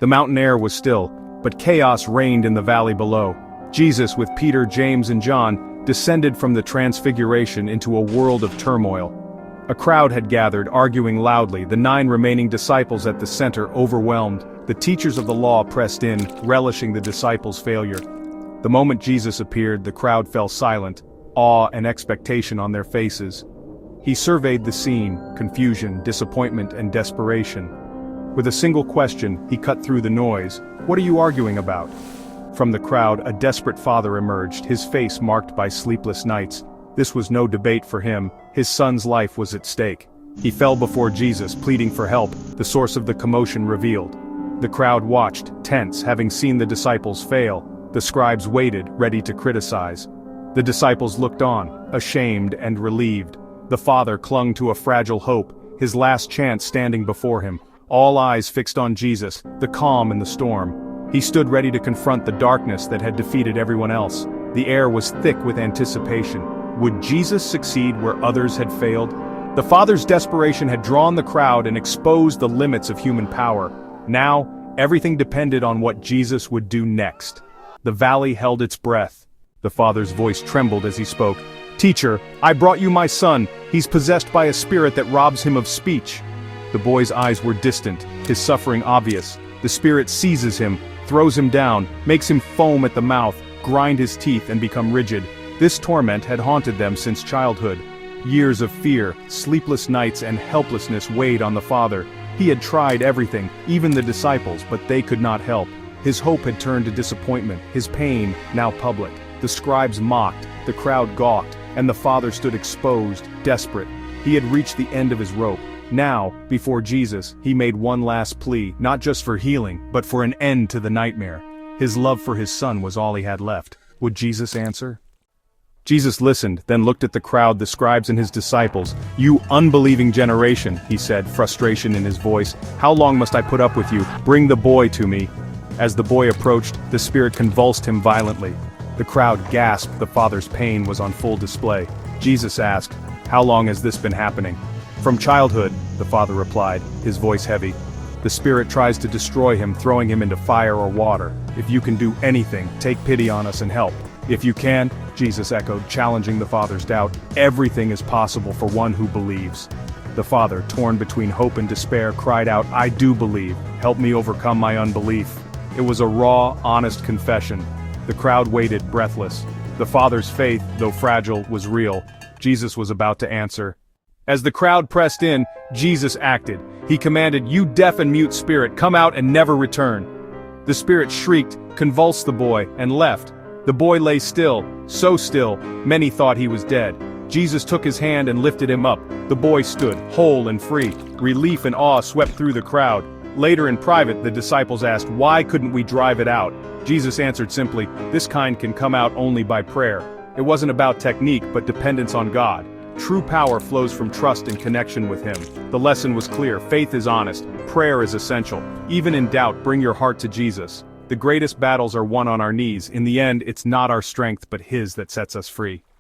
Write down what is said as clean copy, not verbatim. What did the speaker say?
The mountain air was still, but chaos reigned in the valley below. Jesus, with Peter, James, and John, descended from the transfiguration into a world of turmoil. A crowd had gathered, arguing loudly, the 9 remaining disciples at the center overwhelmed. The teachers of the law pressed in, relishing the disciples' failure. The moment Jesus appeared, the crowd fell silent, awe and expectation on their faces. He surveyed the scene, confusion, disappointment, and desperation. With a single question, he cut through the noise. "What are you arguing about?" From the crowd, a desperate father emerged, his face marked by sleepless nights. This was no debate for him, his son's life was at stake. He fell before Jesus, pleading for help, the source of the commotion revealed. The crowd watched, tense, having seen the disciples fail. The scribes waited, ready to criticize. The disciples looked on, ashamed and relieved. The father clung to a fragile hope, his last chance standing before him. All eyes fixed on Jesus, the calm in the storm. He stood ready to confront the darkness that had defeated everyone else. The air was thick with anticipation. Would Jesus succeed where others had failed? The father's desperation had drawn the crowd and exposed the limits of human power. Now, everything depended on what Jesus would do next. The valley held its breath. The father's voice trembled as he spoke. "Teacher, I brought you my son. He's possessed by a spirit that robs him of speech." The boy's eyes were distant, his suffering obvious. The spirit seizes him, throws him down, makes him foam at the mouth, grind his teeth and become rigid. This torment had haunted them since childhood. Years of fear, sleepless nights and helplessness weighed on the father. He had tried everything, even the disciples, but they could not help. His hope had turned to disappointment, his pain now public. The scribes mocked, the crowd gawked, and the father stood exposed, desperate. He had reached the end of his rope. Now, before Jesus, he made one last plea, not just for healing, but for an end to the nightmare. His love for his son was all he had left. Would Jesus answer? Jesus listened, then looked at the crowd, the scribes and his disciples. "You unbelieving generation," he said, frustration in his voice. "How long must I put up with you? Bring the boy to me." As the boy approached, the spirit convulsed him violently. The crowd gasped, the father's pain was on full display. Jesus asked, "How long has this been happening?" "From childhood," the father replied, his voice heavy. "The spirit tries to destroy him, throwing him into fire or water. If you can do anything, take pity on us and help." "If you can," Jesus echoed, challenging the father's doubt, "everything is possible for one who believes." The father, torn between hope and despair, cried out, "I do believe. Help me overcome my unbelief." It was a raw, honest confession. The crowd waited, breathless. The father's faith, though fragile, was real. Jesus was about to answer. As the crowd pressed in, Jesus acted. He commanded, "You deaf and mute spirit, come out and never return." The spirit shrieked, convulsed the boy, and left. The boy lay still, so still, many thought he was dead. Jesus took his hand and lifted him up. The boy stood, whole and free. Relief and awe swept through the crowd. Later in private, the disciples asked, "Why couldn't we drive it out?" Jesus answered simply, "This kind can come out only by prayer." It wasn't about technique, but dependence on God. True power flows from trust and connection with Him. The lesson was clear: faith is honest, prayer is essential. Even in doubt, bring your heart to Jesus. The greatest battles are won on our knees. In the end, it's not our strength but His that sets us free.